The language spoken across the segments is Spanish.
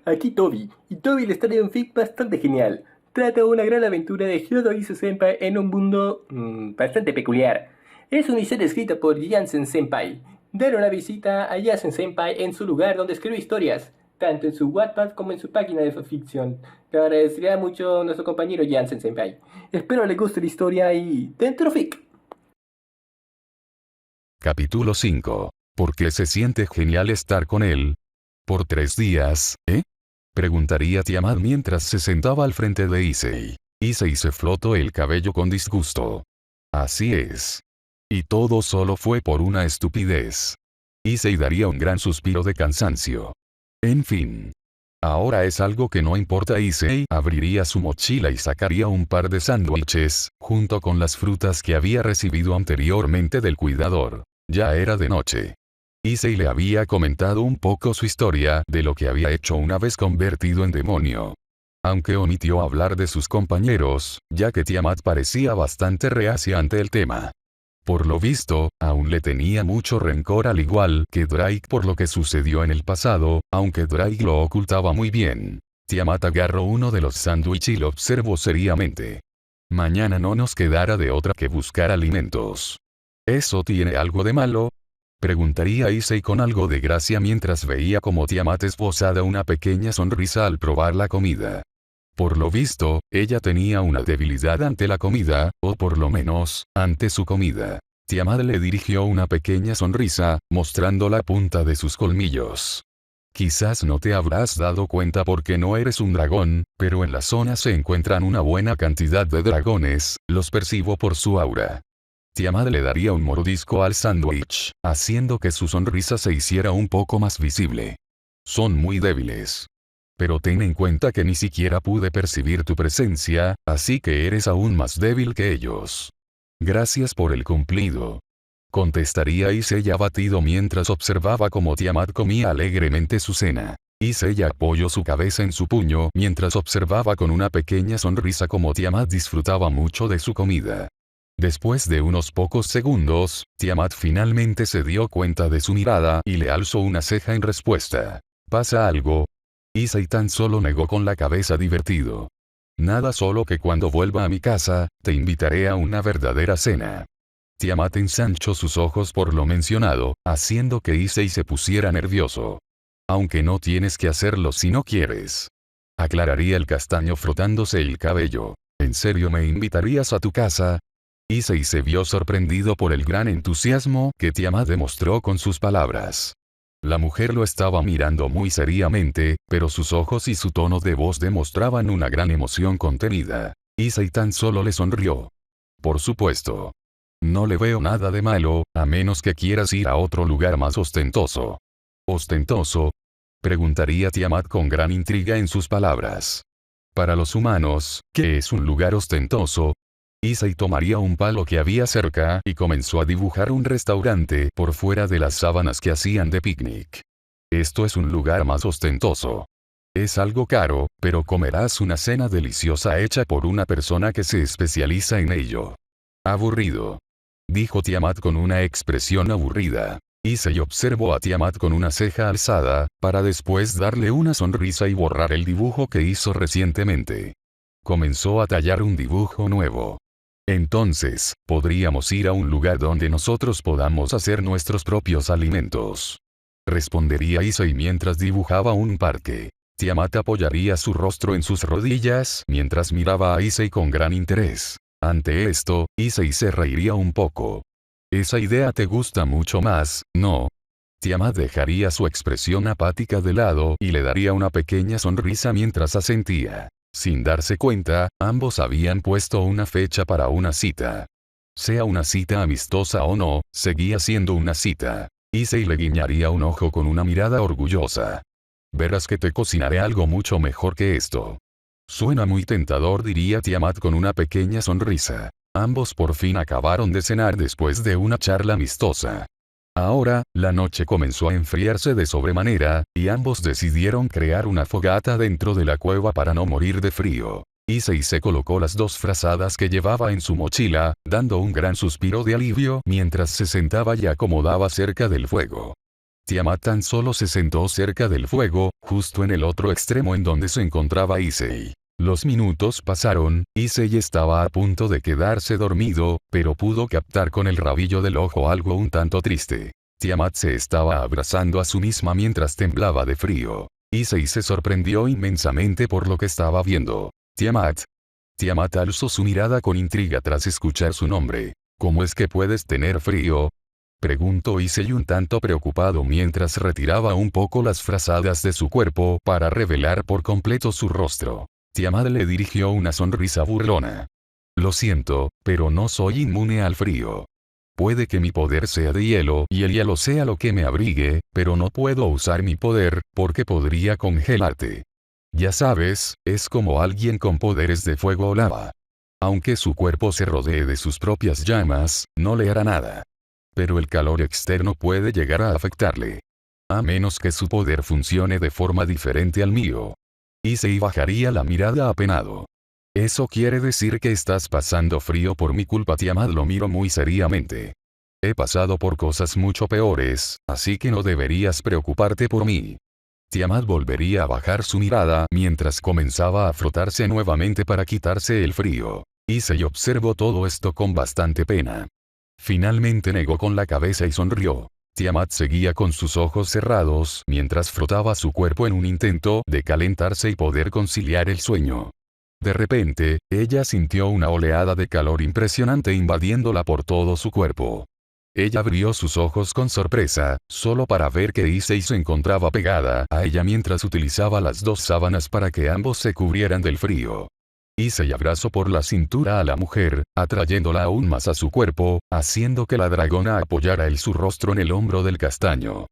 aquí Toby, y Toby les trae un fic bastante genial. Trata una gran aventura de Hyodo Isu Senpai en un mundo bastante peculiar. Es una historia escrita por Jansen Senpai. Dale una visita a Jansen Senpai en su lugar donde escribe historias, tanto en su Wattpad como en su página de fanfiction. Le agradecería mucho a nuestro compañero Jansen Senpai. Espero le guste la historia y dentro fic. Capítulo 5. ¿Por qué se siente genial estar con él? Por 3 días, ¿eh? Preguntaría Tiamat mientras se sentaba al frente de Issei. Issei se frotó el cabello con disgusto. Así es. Y todo solo fue por una estupidez. Issei daría un gran suspiro de cansancio. En fin. Ahora es algo que no importa. Issei abriría su mochila y sacaría un par de sándwiches, junto con las frutas que había recibido anteriormente del cuidador. Ya era de noche. Issei le había comentado un poco su historia de lo que había hecho una vez convertido en demonio. Aunque omitió hablar de sus compañeros, ya que Tiamat parecía bastante reacia ante el tema. Por lo visto, aún le tenía mucho rencor al igual que Drake por lo que sucedió en el pasado, aunque Drake lo ocultaba muy bien. Tiamat agarró uno de los sándwiches y lo observó seriamente. Mañana no nos quedará de otra que buscar alimentos. ¿Eso tiene algo de malo? Preguntaría Issei con algo de gracia mientras veía como Tiamat esbozaba una pequeña sonrisa al probar la comida. Por lo visto, ella tenía una debilidad ante la comida, o por lo menos, ante su comida. Tiamat le dirigió una pequeña sonrisa, mostrando la punta de sus colmillos. Quizás no te habrás dado cuenta porque no eres un dragón, pero en la zona se encuentran una buena cantidad de dragones, los percibo por su aura. Tiamat le daría un mordisco al sándwich, haciendo que su sonrisa se hiciera un poco más visible. Son muy débiles. Pero ten en cuenta que ni siquiera pude percibir tu presencia, así que eres aún más débil que ellos. Gracias por el cumplido. Contestaría Issei abatido mientras observaba cómo Tiamat comía alegremente su cena. Issei apoyó su cabeza en su puño mientras observaba con una pequeña sonrisa cómo Tiamat disfrutaba mucho de su comida. Después de unos pocos segundos, Tiamat finalmente se dio cuenta de su mirada y le alzó una ceja en respuesta. ¿Pasa algo? Issei tan solo negó con la cabeza divertido. Nada, solo que cuando vuelva a mi casa, te invitaré a una verdadera cena. Tiamat ensanchó sus ojos por lo mencionado, haciendo que Issei se pusiera nervioso. Aunque no tienes que hacerlo si no quieres. Aclararía el castaño frotándose el cabello. ¿En serio me invitarías a tu casa? Issei se vio sorprendido por el gran entusiasmo que Tiamat demostró con sus palabras. La mujer lo estaba mirando muy seriamente, pero sus ojos y su tono de voz demostraban una gran emoción contenida. Issei tan solo le sonrió. Por supuesto. No le veo nada de malo, a menos que quieras ir a otro lugar más ostentoso. ¿Ostentoso? Preguntaría Tiamat con gran intriga en sus palabras. Para los humanos, ¿qué es un lugar ostentoso? Issei tomaría un palo que había cerca y comenzó a dibujar un restaurante por fuera de las sábanas que hacían de picnic. Esto es un lugar más ostentoso. Es algo caro, pero comerás una cena deliciosa hecha por una persona que se especializa en ello. Aburrido. Dijo Tiamat con una expresión aburrida. Issei observó a Tiamat con una ceja alzada, para después darle una sonrisa y borrar el dibujo que hizo recientemente. Comenzó a tallar un dibujo nuevo. Entonces, podríamos ir a un lugar donde nosotros podamos hacer nuestros propios alimentos. Respondería Issei mientras dibujaba un parque. Tiamat apoyaría su rostro en sus rodillas mientras miraba a Issei con gran interés. Ante esto, Issei se reiría un poco. Esa idea te gusta mucho más, ¿no? Tiamat dejaría su expresión apática de lado y le daría una pequeña sonrisa mientras asentía. Sin darse cuenta, ambos habían puesto una fecha para una cita. Sea una cita amistosa o no, seguía siendo una cita. Issei le guiñaría un ojo con una mirada orgullosa. Verás que te cocinaré algo mucho mejor que esto. Suena muy tentador, diría Tiamat con una pequeña sonrisa. Ambos por fin acabaron de cenar después de una charla amistosa. Ahora, la noche comenzó a enfriarse de sobremanera, y ambos decidieron crear una fogata dentro de la cueva para no morir de frío. Issei se colocó las 2 frazadas que llevaba en su mochila, dando un gran suspiro de alivio mientras se sentaba y acomodaba cerca del fuego. Tiamat tan solo se sentó cerca del fuego, justo en el otro extremo en donde se encontraba Issei. Los minutos pasaron, Issei estaba a punto de quedarse dormido, pero pudo captar con el rabillo del ojo algo un tanto triste. Tiamat se estaba abrazando a sí misma mientras temblaba de frío. Issei se sorprendió inmensamente por lo que estaba viendo. Tiamat. Tiamat alzó su mirada con intriga tras escuchar su nombre. ¿Cómo es que puedes tener frío? Preguntó Issei un tanto preocupado mientras retiraba un poco las frazadas de su cuerpo para revelar por completo su rostro. Tiamat le dirigió una sonrisa burlona. Lo siento, pero no soy inmune al frío. Puede que mi poder sea de hielo y el hielo sea lo que me abrigue, pero no puedo usar mi poder, porque podría congelarte. Ya sabes, es como alguien con poderes de fuego o lava. Aunque su cuerpo se rodee de sus propias llamas, no le hará nada. Pero el calor externo puede llegar a afectarle. A menos que su poder funcione de forma diferente al mío. Issei bajaría la mirada apenado. ¿Eso quiere decir que estás pasando frío por mi culpa? Tiamat lo miró muy seriamente. He pasado por cosas mucho peores, así que no deberías preocuparte por mí. Tiamat volvería a bajar su mirada mientras comenzaba a frotarse nuevamente para quitarse el frío. Issei observó todo esto con bastante pena. Finalmente negó con la cabeza y sonrió. Tiamat seguía con sus ojos cerrados mientras frotaba su cuerpo en un intento de calentarse y poder conciliar el sueño. De repente, ella sintió una oleada de calor impresionante invadiéndola por todo su cuerpo. Ella abrió sus ojos con sorpresa, solo para ver que Issei se encontraba pegada a ella mientras utilizaba las dos sábanas para que ambos se cubrieran del frío. Issei abrazó por la cintura a la mujer, atrayéndola aún más a su cuerpo, haciendo que la dragona apoyara su rostro en el hombro del castaño.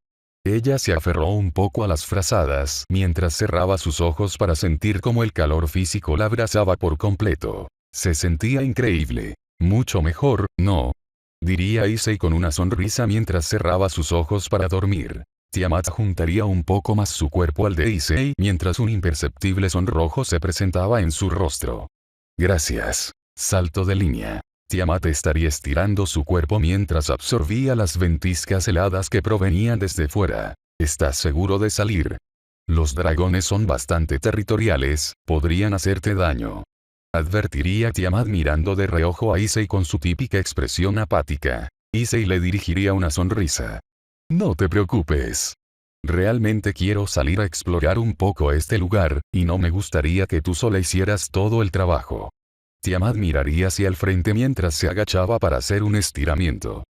Ella se aferró un poco a las frazadas mientras cerraba sus ojos para sentir cómo el calor físico la abrazaba por completo. Se sentía increíble. Mucho mejor, ¿no? Diría Issei con una sonrisa mientras cerraba sus ojos para dormir. Tiamat juntaría un poco más su cuerpo al de Issei mientras un imperceptible sonrojo se presentaba en su rostro. Gracias. Salto de línea. Tiamat estaría estirando su cuerpo mientras absorbía las ventiscas heladas que provenían desde fuera. ¿Estás seguro de salir? Los dragones son bastante territoriales, podrían hacerte daño. Advertiría Tiamat mirando de reojo a Issei con su típica expresión apática. Issei le dirigiría una sonrisa. No te preocupes. Realmente quiero salir a explorar un poco este lugar, y no me gustaría que tú sola hicieras todo el trabajo. Tiamat miraría hacia el frente mientras se agachaba para hacer un estiramiento.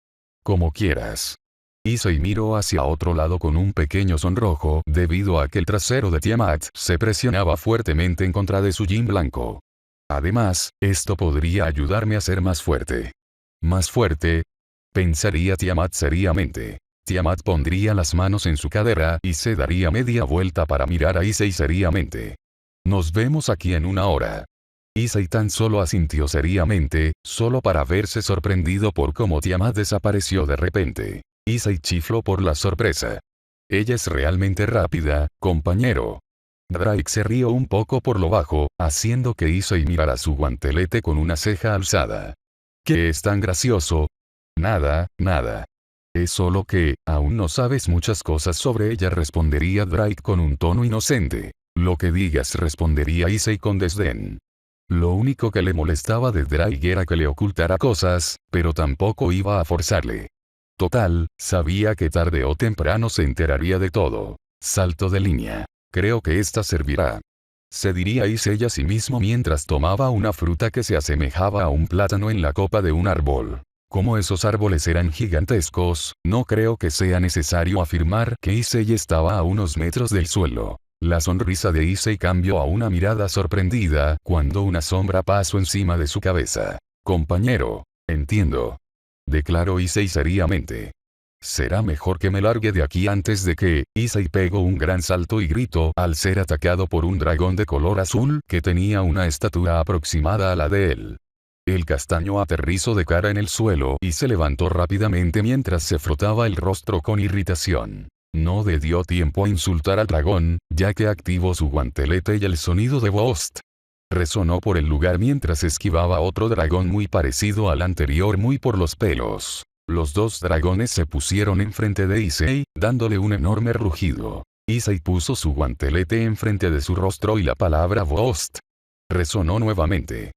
Como quieras. Issei miró hacia otro lado con un pequeño sonrojo debido a que el trasero de Tiamat se presionaba fuertemente en contra de su jean blanco. Además, esto podría ayudarme a ser más fuerte. ¿Más fuerte? Pensaría Tiamat seriamente. Tiamat pondría las manos en su cadera y se daría media vuelta para mirar a Issei seriamente. Nos vemos aquí en una hora. Issei tan solo asintió seriamente, solo para verse sorprendido por cómo Tiamat desapareció de repente. Issei chifló por la sorpresa. Ella es realmente rápida, compañero. Drake se rió un poco por lo bajo, haciendo que Issei mirara su guantelete con una ceja alzada. ¿Qué es tan gracioso? Nada, nada. Es solo que, aún no sabes muchas cosas sobre ella, respondería Drake con un tono inocente. Lo que digas, respondería Issei con desdén. Lo único que le molestaba de Drake era que le ocultara cosas, pero tampoco iba a forzarle. Total, sabía que tarde o temprano se enteraría de todo. Salto de línea. Creo que esta servirá. Se diría Issei a sí mismo mientras tomaba una fruta que se asemejaba a un plátano en la copa de un árbol. Como esos árboles eran gigantescos, no creo que sea necesario afirmar que Issei estaba a unos metros del suelo. La sonrisa de Issei cambió a una mirada sorprendida cuando una sombra pasó encima de su cabeza. Compañero, entiendo. Declaró Issei seriamente. Será mejor que me largue de aquí antes de que... Issei pegó un gran salto y gritó al ser atacado por un dragón de color azul que tenía una estatura aproximada a la de él. El castaño aterrizó de cara en el suelo y se levantó rápidamente mientras se frotaba el rostro con irritación. No le dio tiempo a insultar al dragón, ya que activó su guantelete y el sonido de Bost resonó por el lugar mientras esquivaba otro dragón muy parecido al anterior muy por los pelos. los dos dragones se pusieron enfrente de Issei, dándole un enorme rugido. Issei puso su guantelete enfrente de su rostro y la palabra Vost resonó nuevamente.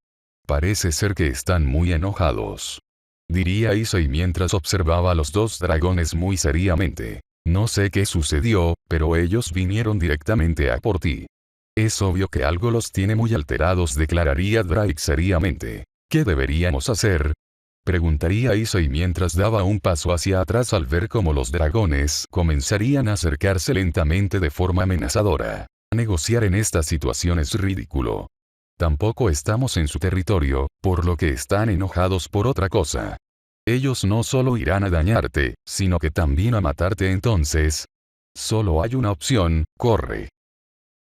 Parece ser que están muy enojados, diría Issei mientras observaba a los dos dragones muy seriamente. No sé qué sucedió, pero ellos vinieron directamente a por ti. Es obvio que algo los tiene muy alterados, declararía Drake seriamente. ¿Qué deberíamos hacer?, preguntaría Issei mientras daba un paso hacia atrás al ver cómo los dragones comenzarían a acercarse lentamente de forma amenazadora. Negociar en esta situación es ridículo. Tampoco estamos en su territorio, por lo que están enojados por otra cosa. Ellos no solo irán a dañarte, sino que también a matarte. Entonces, solo hay una opción: corre.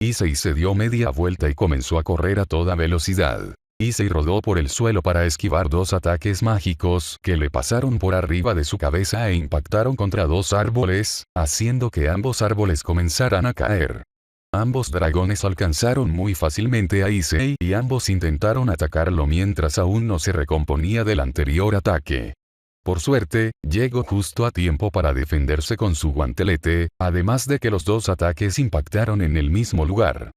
Issei se dio media vuelta y comenzó a correr a toda velocidad. Issei rodó por el suelo para esquivar dos ataques mágicos que le pasaron por arriba de su cabeza e impactaron contra dos árboles, haciendo que ambos árboles comenzaran a caer. Ambos dragones alcanzaron muy fácilmente a Issei y ambos intentaron atacarlo mientras aún no se recomponía del anterior ataque. Por suerte, llegó justo a tiempo para defenderse con su guantelete, además de que los dos ataques impactaron en el mismo lugar.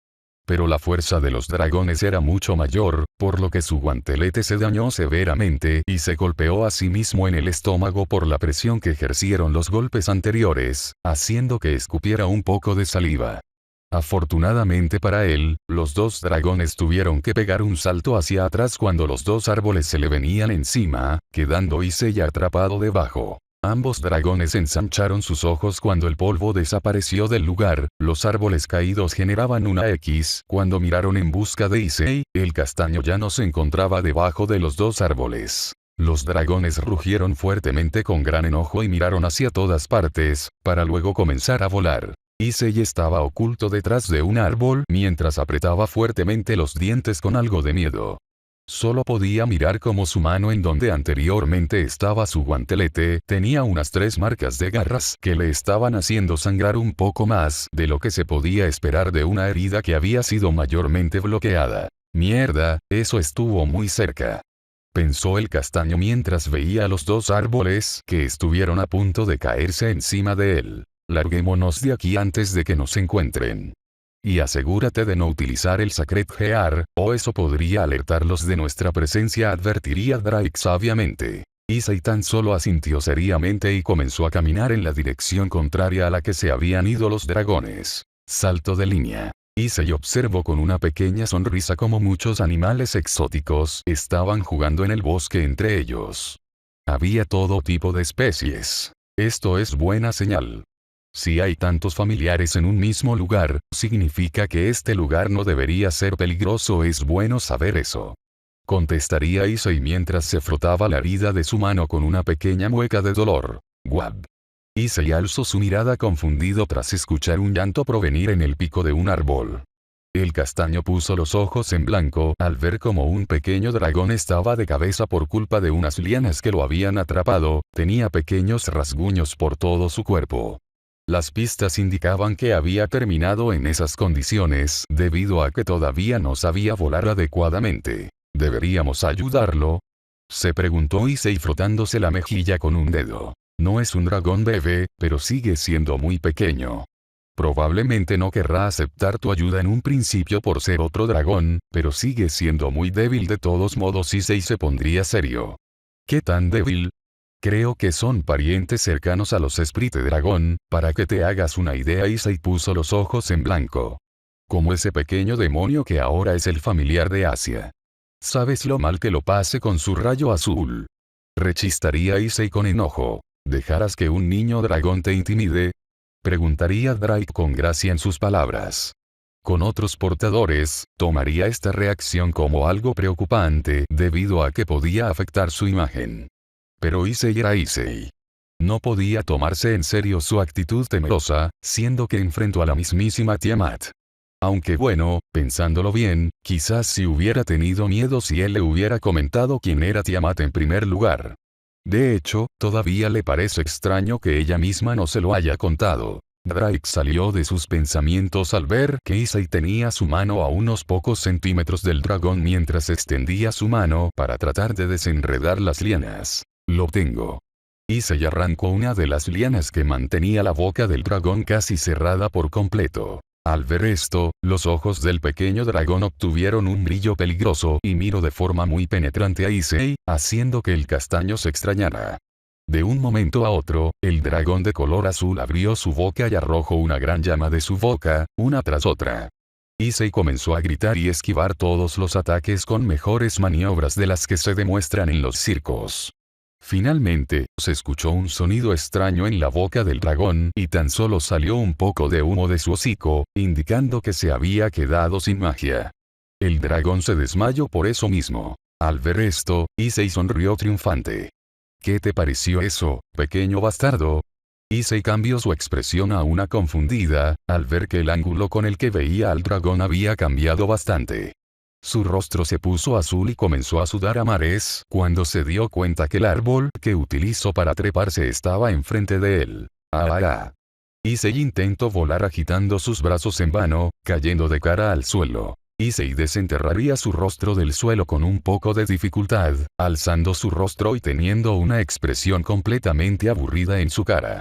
Pero la fuerza de los dragones era mucho mayor, por lo que su guantelete se dañó severamente y se golpeó a sí mismo en el estómago por la presión que ejercieron los golpes anteriores, haciendo que escupiera un poco de saliva. Afortunadamente para él, los dos dragones tuvieron que pegar un salto hacia atrás cuando los dos árboles se le venían encima, quedando Issei atrapado debajo. Ambos dragones ensancharon sus ojos cuando el polvo desapareció del lugar. Los árboles caídos generaban una X. Cuando miraron en busca de Issei, el castaño ya no se encontraba debajo de los dos árboles. Los dragones rugieron fuertemente con gran enojo y miraron hacia todas partes, para luego comenzar a volar. Issei estaba oculto detrás de un árbol mientras apretaba fuertemente los dientes con algo de miedo. Solo podía mirar cómo su mano, en donde anteriormente estaba su guantelete, tenía unas 3 marcas de garras que le estaban haciendo sangrar un poco más de lo que se podía esperar de una herida que había sido mayormente bloqueada. Mierda, eso estuvo muy cerca, pensó el castaño mientras veía a los dos árboles que estuvieron a punto de caerse encima de él. Larguémonos de aquí antes de que nos encuentren. Y asegúrate de no utilizar el Sacred Gear, o eso podría alertarlos de nuestra presencia, advertiría Drake sabiamente. Issei tan solo asintió seriamente y comenzó a caminar en la dirección contraria a la que se habían ido los dragones. Salto de línea. Issei observó con una pequeña sonrisa cómo muchos animales exóticos estaban jugando en el bosque entre ellos. Había todo tipo de especies. Esto es buena señal. Si hay tantos familiares en un mismo lugar, significa que este lugar no debería ser peligroso. Es bueno saber eso, contestaría Issei mientras se frotaba la herida de su mano con una pequeña mueca de dolor. Guab. Issei alzó su mirada confundido tras escuchar un llanto provenir en el pico de un árbol. El castaño puso los ojos en blanco al ver cómo un pequeño dragón estaba de cabeza por culpa de unas lianas que lo habían atrapado. Tenía pequeños rasguños por todo su cuerpo. Las pistas indicaban que había terminado en esas condiciones debido a que todavía no sabía volar adecuadamente. ¿Deberíamos ayudarlo?, se preguntó Issei frotándose la mejilla con un dedo. No es un dragón bebé, pero sigue siendo muy pequeño. Probablemente no querrá aceptar tu ayuda en un principio por ser otro dragón, pero sigue siendo muy débil de todos modos. Issei se pondría serio. ¿Qué tan débil? Creo que son parientes cercanos a los Sprite Dragón, para que te hagas una idea. Issei puso los ojos en blanco. Como ese pequeño demonio que ahora es el familiar de Asia. ¿Sabes lo mal que lo pase con su rayo azul?, rechistaría Issei con enojo. ¿Dejarás que un niño dragón te intimide?, preguntaría Drake con gracia en sus palabras. Con otros portadores, tomaría esta reacción como algo preocupante debido a que podía afectar su imagen. Pero Issei era Issei. No podía tomarse en serio su actitud temerosa, siendo que enfrentó a la mismísima Tiamat. Aunque bueno, pensándolo bien, quizás si hubiera tenido miedo si él le hubiera comentado quién era Tiamat en primer lugar. De hecho, todavía le parece extraño que ella misma no se lo haya contado. Drake salió de sus pensamientos al ver que Issei tenía su mano a unos pocos centímetros del dragón mientras extendía su mano para tratar de desenredar las lianas. Lo tengo. Issei arrancó una de las lianas que mantenía la boca del dragón casi cerrada por completo. Al ver esto, los ojos del pequeño dragón obtuvieron un brillo peligroso y miró de forma muy penetrante a Issei, haciendo que el castaño se extrañara. De un momento a otro, el dragón de color azul abrió su boca y arrojó una gran llama de su boca, una tras otra. Issei comenzó a gritar y esquivar todos los ataques con mejores maniobras de las que se demuestran en los circos. Finalmente, se escuchó un sonido extraño en la boca del dragón y tan solo salió un poco de humo de su hocico, indicando que se había quedado sin magia. El dragón se desmayó por eso mismo. Al ver esto, Issei sonrió triunfante. ¿Qué te pareció eso, pequeño bastardo? Issei cambió su expresión a una confundida, al ver que el ángulo con el que veía al dragón había cambiado bastante. Su rostro se puso azul y comenzó a sudar a mares cuando se dio cuenta que el árbol que utilizó para treparse estaba enfrente de él. Issei intentó volar agitando sus brazos en vano, cayendo de cara al suelo. Issei desenterraría su rostro del suelo con un poco de dificultad, alzando su rostro y teniendo una expresión completamente aburrida en su cara.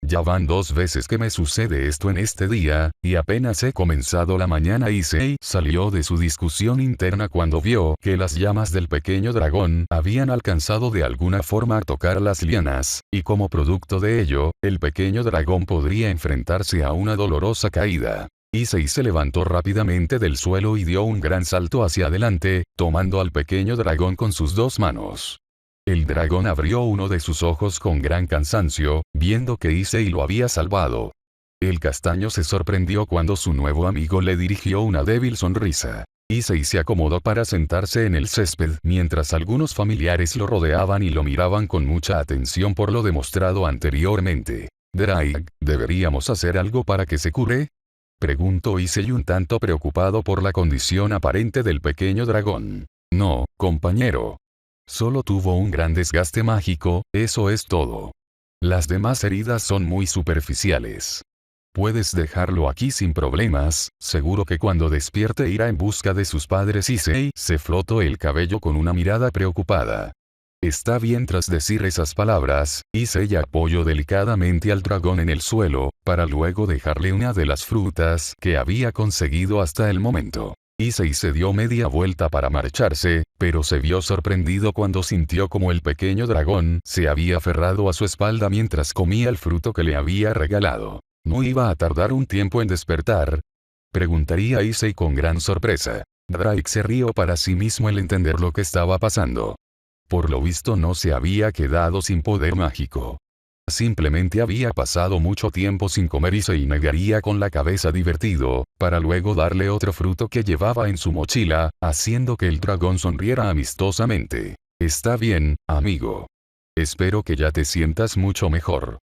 Ya van 2 veces que me sucede esto en este día, y apenas he comenzado la mañana. Issei salió de su discusión interna cuando vio que las llamas del pequeño dragón habían alcanzado de alguna forma a tocar las lianas, y como producto de ello, el pequeño dragón podría enfrentarse a una dolorosa caída. Issei se levantó rápidamente del suelo y dio un gran salto hacia adelante, tomando al pequeño dragón con sus 2 manos. El dragón abrió uno de sus ojos con gran cansancio, viendo que Issei lo había salvado. El castaño se sorprendió cuando su nuevo amigo le dirigió una débil sonrisa. Issei se acomodó para sentarse en el césped mientras algunos familiares lo rodeaban y lo miraban con mucha atención por lo demostrado anteriormente. «Drake, ¿deberíamos hacer algo para que se cure?», preguntó Issei un tanto preocupado por la condición aparente del pequeño dragón. «No, compañero. Solo tuvo un gran desgaste mágico, eso es todo. Las demás heridas son muy superficiales. Puedes dejarlo aquí sin problemas, seguro que cuando despierte irá en busca de sus padres». Issei se frotó el cabello con una mirada preocupada. Está bien. Tras decir esas palabras, Issei apoyó delicadamente al dragón en el suelo, para luego dejarle una de las frutas que había conseguido hasta el momento. Issei se dio media vuelta para marcharse, pero se vio sorprendido cuando sintió como el pequeño dragón se había aferrado a su espalda mientras comía el fruto que le había regalado. ¿No iba a tardar un tiempo en despertar?, preguntaría Issei con gran sorpresa. Drake se rió para sí mismo al entender lo que estaba pasando. Por lo visto no se había quedado sin poder mágico. Simplemente había pasado mucho tiempo sin comer y se negaría con la cabeza divertido, para luego darle otro fruto que llevaba en su mochila, haciendo que el dragón sonriera amistosamente. «Está bien, amigo. Espero que ya te sientas mucho mejor»,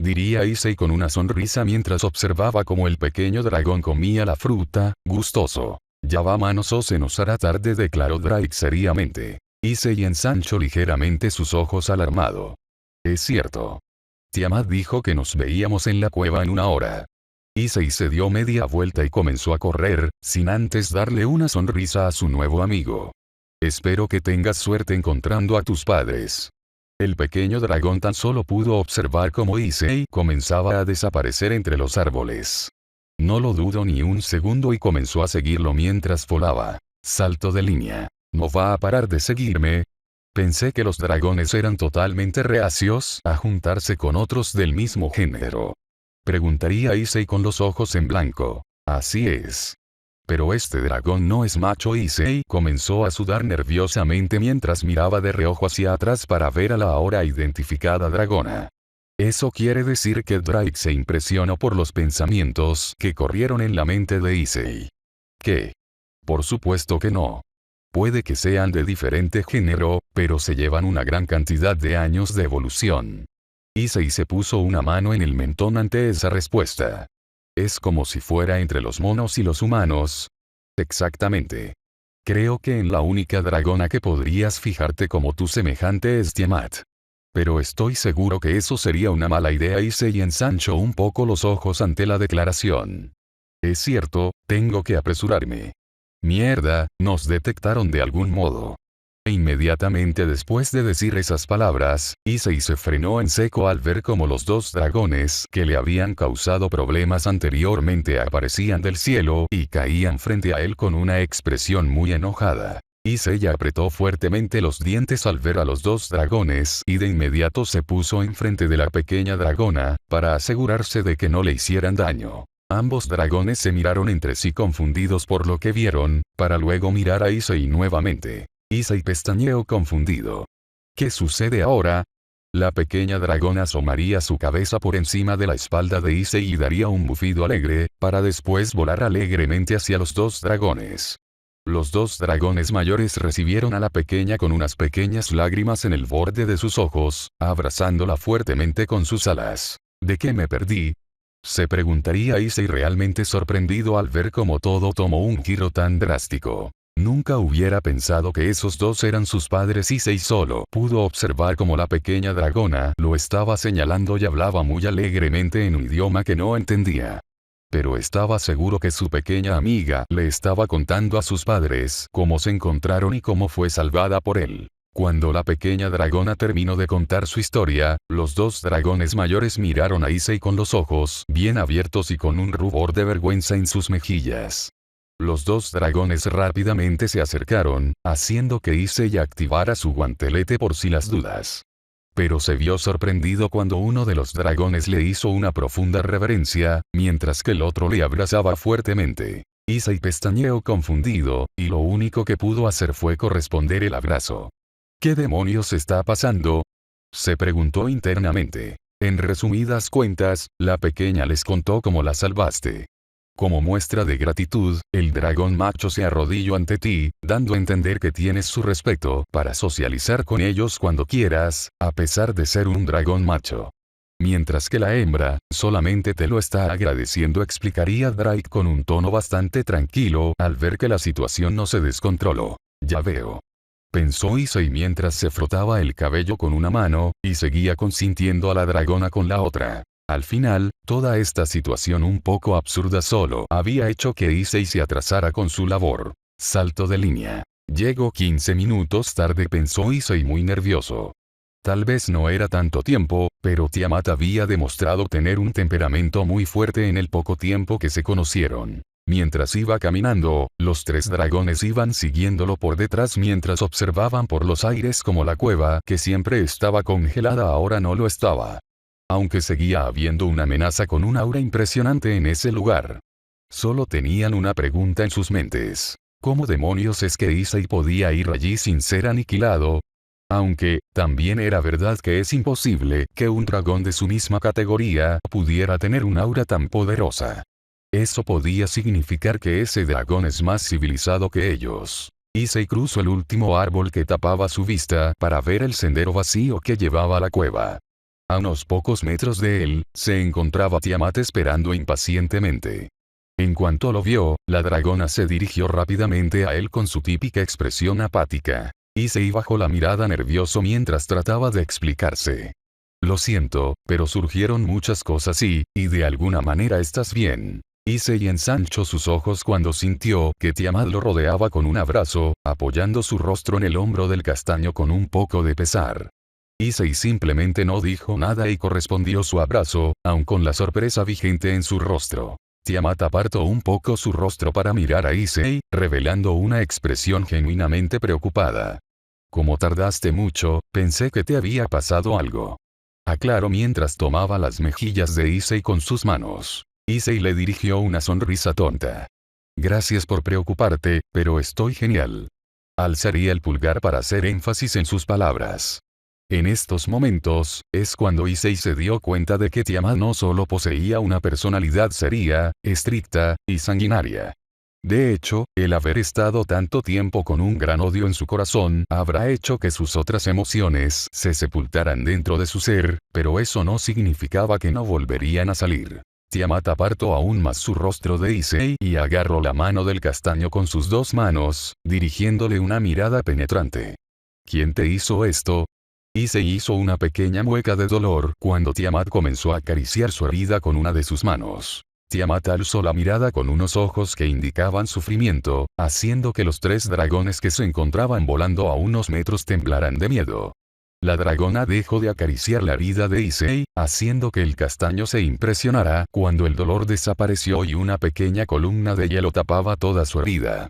diría Issei con una sonrisa mientras observaba cómo el pequeño dragón comía la fruta, gustoso. «Ya vámonos o se nos hará tarde», declaró Drake seriamente. Issei ensanchó ligeramente sus ojos alarmado. «Es cierto. Tiamat dijo que nos veíamos en la cueva en 1 hora». Issei se dio media vuelta y comenzó a correr, sin antes darle una sonrisa a su nuevo amigo. «Espero que tengas suerte encontrando a tus padres». El pequeño dragón tan solo pudo observar cómo Issei comenzaba a desaparecer entre los árboles. No lo dudó ni un segundo y comenzó a seguirlo mientras volaba. Salto de línea. ¿No va a parar de seguirme? Pensé que los dragones eran totalmente reacios a juntarse con otros del mismo género. Preguntaría Issei con los ojos en blanco. Así es. Pero este dragón no es macho. Issei comenzó a sudar nerviosamente mientras miraba de reojo hacia atrás para ver a la ahora identificada dragona. Eso quiere decir que Drake se impresionó por los pensamientos que corrieron en la mente de Issei. ¿Qué? Por supuesto que no. Puede que sean de diferente género, pero se llevan una gran cantidad de años de evolución. Issei se puso una mano en el mentón ante esa respuesta. Es como si fuera entre los monos y los humanos. Exactamente. Creo que en la única dragona que podrías fijarte como tu semejante es Tiamat. Pero estoy seguro que eso sería una mala idea. Issei ensanchó un poco los ojos ante la declaración. Es cierto, tengo que apresurarme. Mierda, nos detectaron de algún modo. E inmediatamente después de decir esas palabras, Issei se frenó en seco al ver cómo los dos dragones que le habían causado problemas anteriormente aparecían del cielo y caían frente a él con una expresión muy enojada. Issei apretó fuertemente los dientes al ver a los dos dragones y de inmediato se puso enfrente de la pequeña dragona, para asegurarse de que no le hicieran daño. Ambos dragones se miraron entre sí confundidos por lo que vieron, para luego mirar a Issei nuevamente. Issei pestañeó confundido. ¿Qué sucede ahora? La pequeña dragona asomaría su cabeza por encima de la espalda de Issei y daría un bufido alegre, para después volar alegremente hacia los dos dragones. Los dos dragones mayores recibieron a la pequeña con unas pequeñas lágrimas en el borde de sus ojos, abrazándola fuertemente con sus alas. ¿De qué me perdí? Se preguntaría Issei realmente sorprendido al ver cómo todo tomó un giro tan drástico. Nunca hubiera pensado que esos dos eran sus padres. Issei solo pudo observar cómo la pequeña dragona lo estaba señalando y hablaba muy alegremente en un idioma que no entendía. Pero estaba seguro que su pequeña amiga le estaba contando a sus padres cómo se encontraron y cómo fue salvada por él. Cuando la pequeña dragona terminó de contar su historia, los dos dragones mayores miraron a Issei con los ojos bien abiertos y con un rubor de vergüenza en sus mejillas. Los dos dragones rápidamente se acercaron, haciendo que Issei activara su guantelete por si las dudas. Pero se vio sorprendido cuando uno de los dragones le hizo una profunda reverencia, mientras que el otro le abrazaba fuertemente. Issei pestañeó confundido, y lo único que pudo hacer fue corresponder el abrazo. ¿Qué demonios está pasando? Se preguntó internamente. En resumidas cuentas, la pequeña les contó cómo la salvaste. Como muestra de gratitud, el dragón macho se arrodilló ante ti, dando a entender que tienes su respeto para socializar con ellos cuando quieras, a pesar de ser un dragón macho. Mientras que la hembra, solamente te lo está agradeciendo, explicaría Drake con un tono bastante tranquilo, al ver que la situación no se descontroló. Ya veo. Pensó Issei mientras se frotaba el cabello con una mano, y seguía consintiendo a la dragona con la otra. Al final, toda esta situación un poco absurda solo había hecho que Issei se atrasara con su labor. Salto de línea. Llegó 15 minutos tarde, pensó Issei muy nervioso. Tal vez no era tanto tiempo, pero Tiamat había demostrado tener un temperamento muy fuerte en el poco tiempo que se conocieron. Mientras iba caminando, los tres dragones iban siguiéndolo por detrás mientras observaban por los aires como la cueva que siempre estaba congelada ahora no lo estaba. Aunque seguía habiendo una amenaza con un aura impresionante en ese lugar. Solo tenían una pregunta en sus mentes. ¿Cómo demonios es que Issei podía ir allí sin ser aniquilado? Aunque, también era verdad que es imposible que un dragón de su misma categoría pudiera tener un aura tan poderosa. Eso podía significar que ese dragón es más civilizado que ellos. Issei cruzó el último árbol que tapaba su vista para ver el sendero vacío que llevaba a la cueva. A unos pocos metros de él, se encontraba Tiamat esperando impacientemente. En cuanto lo vio, la dragona se dirigió rápidamente a él con su típica expresión apática. Issei bajó la mirada nervioso mientras trataba de explicarse. Lo siento, pero surgieron muchas cosas y de alguna manera estás bien. Issei ensanchó sus ojos cuando sintió que Tiamat lo rodeaba con un abrazo, apoyando su rostro en el hombro del castaño con un poco de pesar. Issei simplemente no dijo nada y correspondió su abrazo, aun con la sorpresa vigente en su rostro. Tiamat apartó un poco su rostro para mirar a Issei, revelando una expresión genuinamente preocupada. Como tardaste mucho, pensé que te había pasado algo. Aclaró mientras tomaba las mejillas de Issei con sus manos. Issei le dirigió una sonrisa tonta. Gracias por preocuparte, pero estoy genial. Alzaría el pulgar para hacer énfasis en sus palabras. En estos momentos, es cuando Issei se dio cuenta de que Tiamat no solo poseía una personalidad seria, estricta y sanguinaria. De hecho, el haber estado tanto tiempo con un gran odio en su corazón habrá hecho que sus otras emociones se sepultaran dentro de su ser, pero eso no significaba que no volverían a salir. Tiamat apartó aún más su rostro de Issei y agarró la mano del castaño con sus dos manos, dirigiéndole una mirada penetrante. ¿Quién te hizo esto? Issei hizo una pequeña mueca de dolor cuando Tiamat comenzó a acariciar su herida con una de sus manos. Tiamat alzó la mirada con unos ojos que indicaban sufrimiento, haciendo que los 3 dragones que se encontraban volando a unos metros temblaran de miedo. La dragona dejó de acariciar la herida de Issei, haciendo que el castaño se impresionara cuando el dolor desapareció y una pequeña columna de hielo tapaba toda su herida.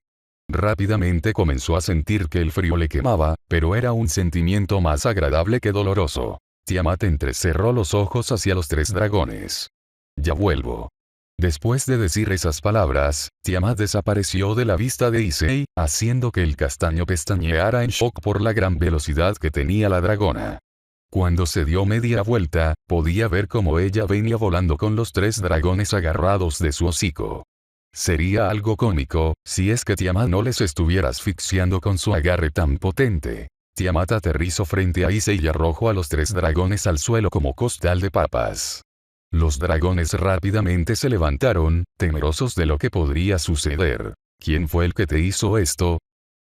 Rápidamente comenzó a sentir que el frío le quemaba, pero era un sentimiento más agradable que doloroso. Tiamat entrecerró los ojos hacia los 3 dragones. Ya vuelvo. Después de decir esas palabras, Tiamat desapareció de la vista de Issei, haciendo que el castaño pestañeara en shock por la gran velocidad que tenía la dragona. Cuando se dio media vuelta, podía ver cómo ella venía volando con los 3 dragones agarrados de su hocico. Sería algo cómico, si es que Tiamat no les estuviera asfixiando con su agarre tan potente. Tiamat aterrizó frente a Issei y arrojó a los 3 dragones al suelo como costal de papas. Los dragones rápidamente se levantaron, temerosos de lo que podría suceder. ¿Quién fue el que te hizo esto?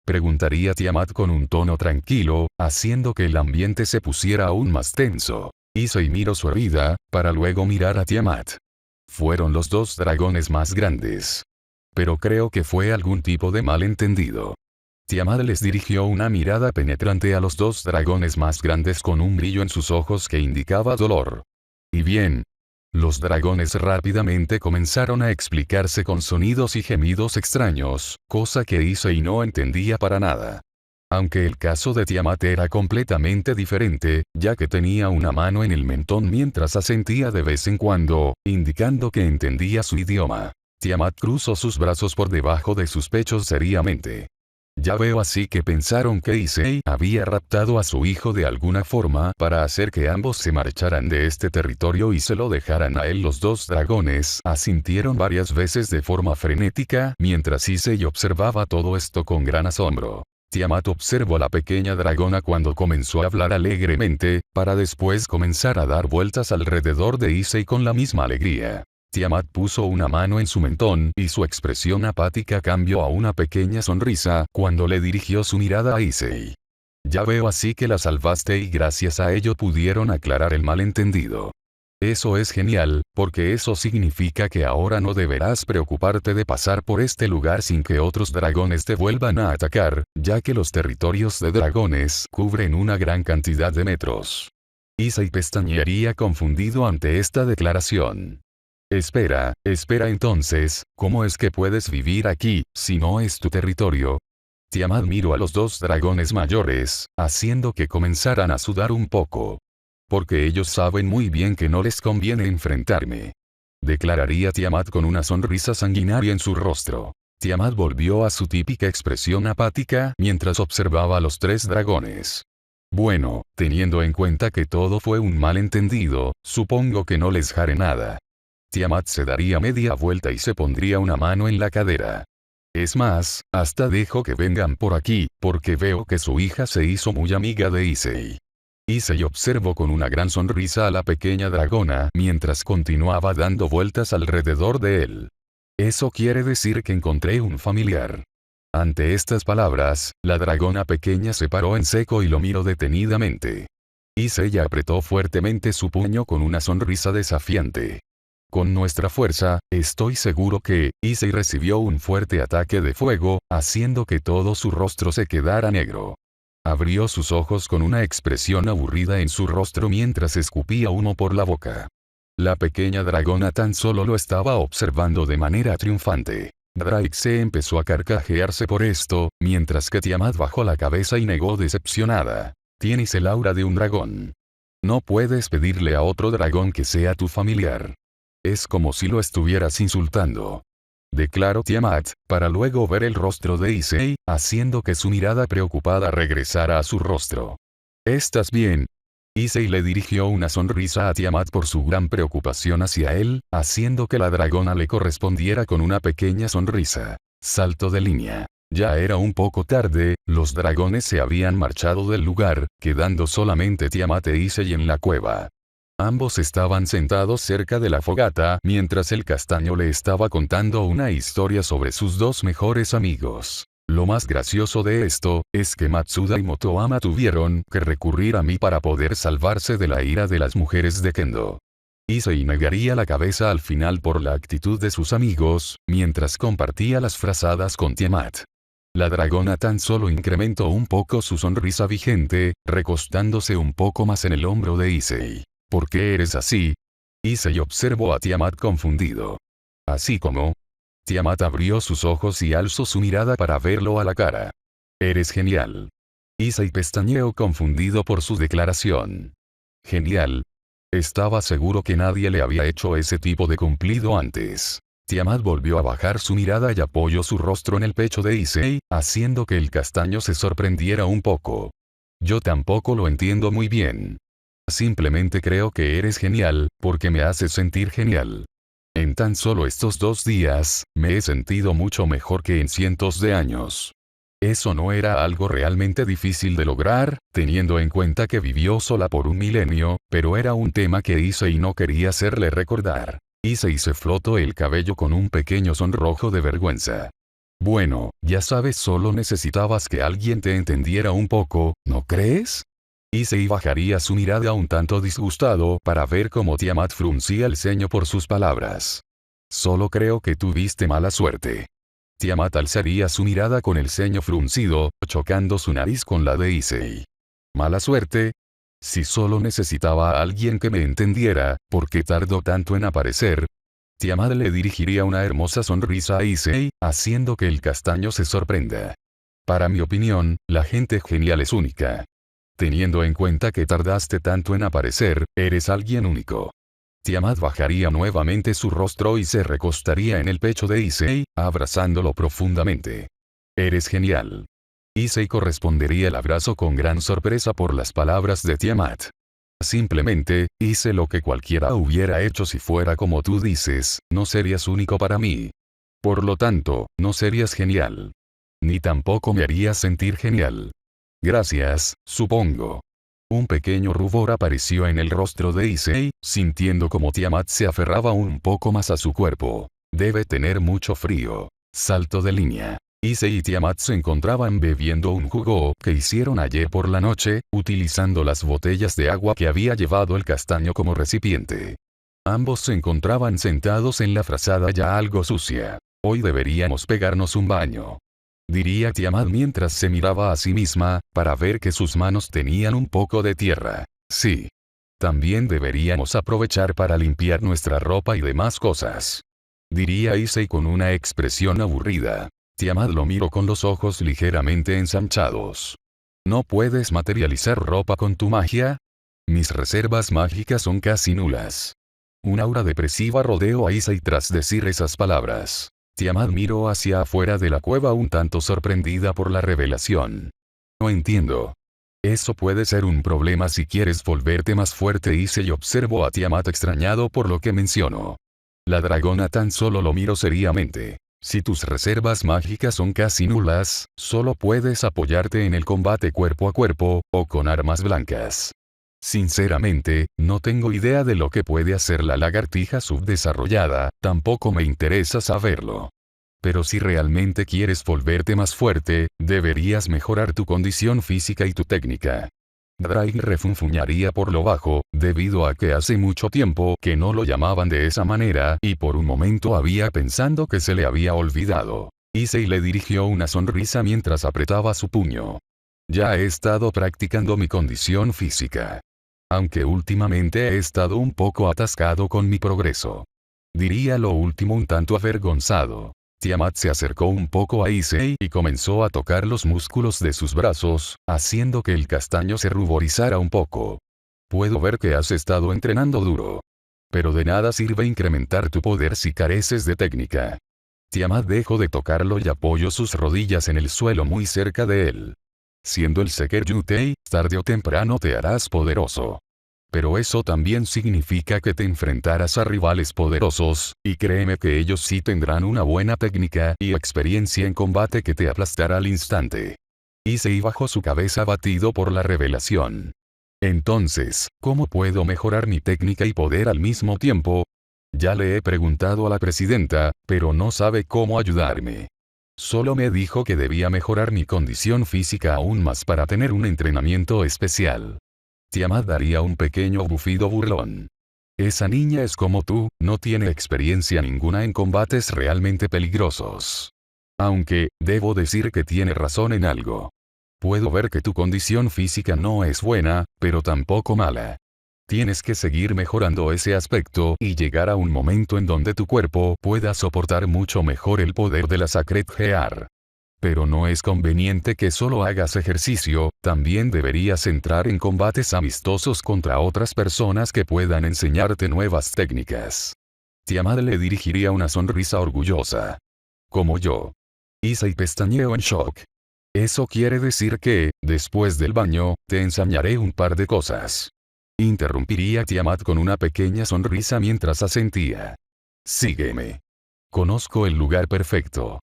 Preguntaría Tiamat con un tono tranquilo, haciendo que el ambiente se pusiera aún más tenso. Issei miró su herida, para luego mirar a Tiamat. Fueron los 2 dragones más grandes. Pero creo que fue algún tipo de malentendido. Tiamat les dirigió una mirada penetrante a los 2 dragones más grandes con un brillo en sus ojos que indicaba dolor. Y bien. Los dragones rápidamente comenzaron a explicarse con sonidos y gemidos extraños, cosa que Issei no entendía para nada. Aunque el caso de Tiamat era completamente diferente, ya que tenía una mano en el mentón mientras asentía de vez en cuando, indicando que entendía su idioma. Tiamat cruzó sus brazos por debajo de sus pechos seriamente. Ya veo, así que pensaron que Issei había raptado a su hijo de alguna forma para hacer que ambos se marcharan de este territorio y se lo dejaran a él. Los 2 dragones asintieron varias veces de forma frenética mientras Issei observaba todo esto con gran asombro. Tiamat observó a la pequeña dragona cuando comenzó a hablar alegremente, para después comenzar a dar vueltas alrededor de Issei con la misma alegría. Tiamat puso una mano en su mentón y su expresión apática cambió a una pequeña sonrisa cuando le dirigió su mirada a Issei. Ya veo, así que la salvaste y gracias a ello pudieron aclarar el malentendido. Eso es genial, porque eso significa que ahora no deberás preocuparte de pasar por este lugar sin que otros dragones te vuelvan a atacar, ya que los territorios de dragones cubren una gran cantidad de metros. Issei pestañearía confundido ante esta declaración. Espera entonces, ¿cómo es que puedes vivir aquí, si no es tu territorio? Tiamat miró a los 2 dragones mayores, haciendo que comenzaran a sudar un poco. Porque ellos saben muy bien que no les conviene enfrentarme. Declararía Tiamat con una sonrisa sanguinaria en su rostro. Tiamat volvió a su típica expresión apática mientras observaba a los 3 dragones. Bueno, teniendo en cuenta que todo fue un malentendido, supongo que no les haré nada. Tiamat se daría media vuelta y se pondría una mano en la cadera. Es más, hasta dejo que vengan por aquí, porque veo que su hija se hizo muy amiga de Issei. Issei observó con una gran sonrisa a la pequeña dragona mientras continuaba dando vueltas alrededor de él. Eso quiere decir que encontré un familiar. Ante estas palabras, la dragona pequeña se paró en seco y lo miró detenidamente. Issei apretó fuertemente su puño con una sonrisa desafiante. Con nuestra fuerza, estoy seguro que, Issei recibió un fuerte ataque de fuego, haciendo que todo su rostro se quedara negro. Abrió sus ojos con una expresión aburrida en su rostro mientras escupía humo por la boca. La pequeña dragona tan solo lo estaba observando de manera triunfante. Drake se empezó a carcajearse por esto, mientras que Tiamat bajó la cabeza y negó decepcionada. Tienes el aura de un dragón. No puedes pedirle a otro dragón que sea tu familiar. Es como si lo estuvieras insultando. Declaró Tiamat, para luego ver el rostro de Issei, haciendo que su mirada preocupada regresara a su rostro. ¿Estás bien? Issei le dirigió una sonrisa a Tiamat por su gran preocupación hacia él, haciendo que la dragona le correspondiera con una pequeña sonrisa. Salto de línea. Ya era un poco tarde, los dragones se habían marchado del lugar, quedando solamente Tiamat e Issei en la cueva. Ambos estaban sentados cerca de la fogata mientras el castaño le estaba contando una historia sobre sus 2 mejores amigos. Lo más gracioso de esto, es que Matsuda y Motoama tuvieron que recurrir a mí para poder salvarse de la ira de las mujeres de Kendo. Issei negaría la cabeza al final por la actitud de sus amigos, mientras compartía las frazadas con Tiamat. La dragona tan solo incrementó un poco su sonrisa vigente, recostándose un poco más en el hombro de Issei. ¿Por qué eres así? Issei observó a Tiamat confundido. Así como. Tiamat abrió sus ojos y alzó su mirada para verlo a la cara. Eres genial. Issei pestañeó confundido por su declaración. Genial. Estaba seguro que nadie le había hecho ese tipo de cumplido antes. Tiamat volvió a bajar su mirada y apoyó su rostro en el pecho de Issei, haciendo que el castaño se sorprendiera un poco. Yo tampoco lo entiendo muy bien. Simplemente creo que eres genial, porque me haces sentir genial. En tan solo estos 2 días, me he sentido mucho mejor que en cientos de años. Eso no era algo realmente difícil de lograr, teniendo en cuenta que vivió sola por un milenio, pero era un tema que Issei no quería hacerle recordar. Issei se frotó el cabello con un pequeño sonrojo de vergüenza. Bueno, ya sabes, solo necesitabas que alguien te entendiera un poco, ¿no crees? Issei bajaría su mirada un tanto disgustado para ver cómo Tiamat fruncía el ceño por sus palabras. Solo creo que tuviste mala suerte. Tiamat alzaría su mirada con el ceño fruncido, chocando su nariz con la de Issei. ¿Mala suerte? Si solo necesitaba a alguien que me entendiera, ¿por qué tardó tanto en aparecer? Tiamat le dirigiría una hermosa sonrisa a Issei, haciendo que el castaño se sorprenda. Para mi opinión, la gente genial es única. Teniendo en cuenta que tardaste tanto en aparecer, eres alguien único. Tiamat bajaría nuevamente su rostro y se recostaría en el pecho de Issei, abrazándolo profundamente. Eres genial. Issei correspondería el abrazo con gran sorpresa por las palabras de Tiamat. Simplemente, hice lo que cualquiera hubiera hecho si fuera como tú dices, no serías único para mí. Por lo tanto, no serías genial. Ni tampoco me harías sentir genial. Gracias, supongo. Un pequeño rubor apareció en el rostro de Issei, sintiendo como Tiamat se aferraba un poco más a su cuerpo. Debe tener mucho frío. Salto de línea. Issei y Tiamat se encontraban bebiendo un jugo que hicieron ayer por la noche, utilizando las botellas de agua que había llevado el castaño como recipiente. Ambos se encontraban sentados en la frazada ya algo sucia. Hoy deberíamos pegarnos un baño, diría Tiamat mientras se miraba a sí misma, para ver que sus manos tenían un poco de tierra. Sí. También deberíamos aprovechar para limpiar nuestra ropa y demás cosas, diría Issei con una expresión aburrida. Tiamat lo miró con los ojos ligeramente ensanchados. ¿No puedes materializar ropa con tu magia? Mis reservas mágicas son casi nulas. Un aura depresiva rodeó a Issei tras decir esas palabras. Tiamat miró hacia afuera de la cueva un tanto sorprendida por la revelación. No entiendo. Eso puede ser un problema si quieres volverte más fuerte. Issei observó a Tiamat extrañado por lo que mencionó. La dragona tan solo lo miró seriamente. Si tus reservas mágicas son casi nulas, solo puedes apoyarte en el combate cuerpo a cuerpo, o con armas blancas. Sinceramente, no tengo idea de lo que puede hacer la lagartija subdesarrollada, tampoco me interesa saberlo. Pero si realmente quieres volverte más fuerte, deberías mejorar tu condición física y tu técnica. Drake refunfuñaría por lo bajo, debido a que hace mucho tiempo que no lo llamaban de esa manera, y por un momento había pensado que se le había olvidado. Issei le dirigió una sonrisa mientras apretaba su puño. Ya he estado practicando mi condición física. Aunque últimamente he estado un poco atascado con mi progreso. Diría lo último un tanto avergonzado. Tiamat se acercó un poco a Issei y comenzó a tocar los músculos de sus brazos, haciendo que el castaño se ruborizara un poco. Puedo ver que has estado entrenando duro. Pero de nada sirve incrementar tu poder si careces de técnica. Tiamat dejó de tocarlo y apoyó sus rodillas en el suelo muy cerca de él. Siendo el Seker Yutei, tarde o temprano te harás poderoso. Pero eso también significa que te enfrentarás a rivales poderosos, y créeme que ellos sí tendrán una buena técnica y experiencia en combate que te aplastará al instante. Issei bajó su cabeza abatido por la revelación. Entonces, ¿cómo puedo mejorar mi técnica y poder al mismo tiempo? Ya le he preguntado a la presidenta, pero no sabe cómo ayudarme. Solo me dijo que debía mejorar mi condición física aún más para tener un entrenamiento especial. Tiamat daría un pequeño bufido burlón. Esa niña es como tú, no tiene experiencia ninguna en combates realmente peligrosos. Aunque, debo decir que tiene razón en algo. Puedo ver que tu condición física no es buena, pero tampoco mala. Tienes que seguir mejorando ese aspecto y llegar a un momento en donde tu cuerpo pueda soportar mucho mejor el poder de la Sacred Gear. Pero no es conveniente que solo hagas ejercicio, también deberías entrar en combates amistosos contra otras personas que puedan enseñarte nuevas técnicas. Tiamat le dirigiría una sonrisa orgullosa. Como yo. Issei pestañeó en shock. Eso quiere decir que, después del baño, te enseñaré un par de cosas. Interrumpiría Tiamat con una pequeña sonrisa mientras asentía. Sígueme. Conozco el lugar perfecto.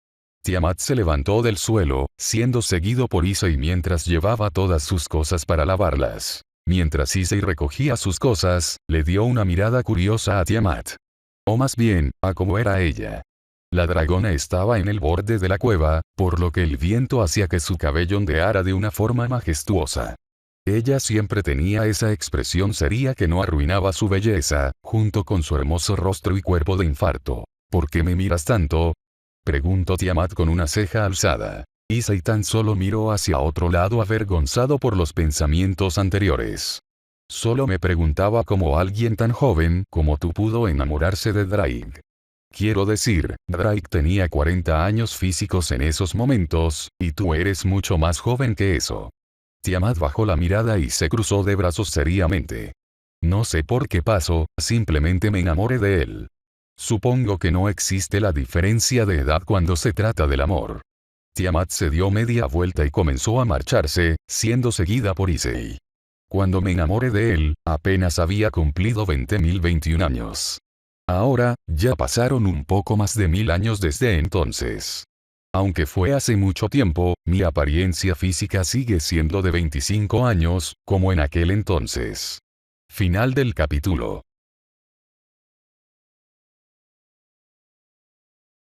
Tiamat se levantó del suelo, siendo seguido por Issei mientras llevaba todas sus cosas para lavarlas. Mientras Issei recogía sus cosas, le dio una mirada curiosa a Tiamat. O más bien, a cómo era ella. La dragona estaba en el borde de la cueva, por lo que el viento hacía que su cabello ondeara de una forma majestuosa. Ella siempre tenía esa expresión seria que no arruinaba su belleza, junto con su hermoso rostro y cuerpo de infarto. ¿Por qué me miras tanto? Preguntó Tiamat con una ceja alzada. Issei tan solo miró hacia otro lado avergonzado por los pensamientos anteriores. Solo me preguntaba cómo alguien tan joven como tú pudo enamorarse de Drake. Quiero decir, Drake tenía 40 años físicos en esos momentos, y tú eres mucho más joven que eso. Tiamat bajó la mirada y se cruzó de brazos seriamente. No sé por qué pasó, simplemente me enamoré de él. Supongo que no existe la diferencia de edad cuando se trata del amor. Tiamat se dio media vuelta y comenzó a marcharse, siendo seguida por Issei. Cuando me enamoré de él, apenas había cumplido 20.021 años. Ahora, ya pasaron un poco más de 1000 años desde entonces. Aunque fue hace mucho tiempo, mi apariencia física sigue siendo de 25 años, como en aquel entonces. Final del capítulo.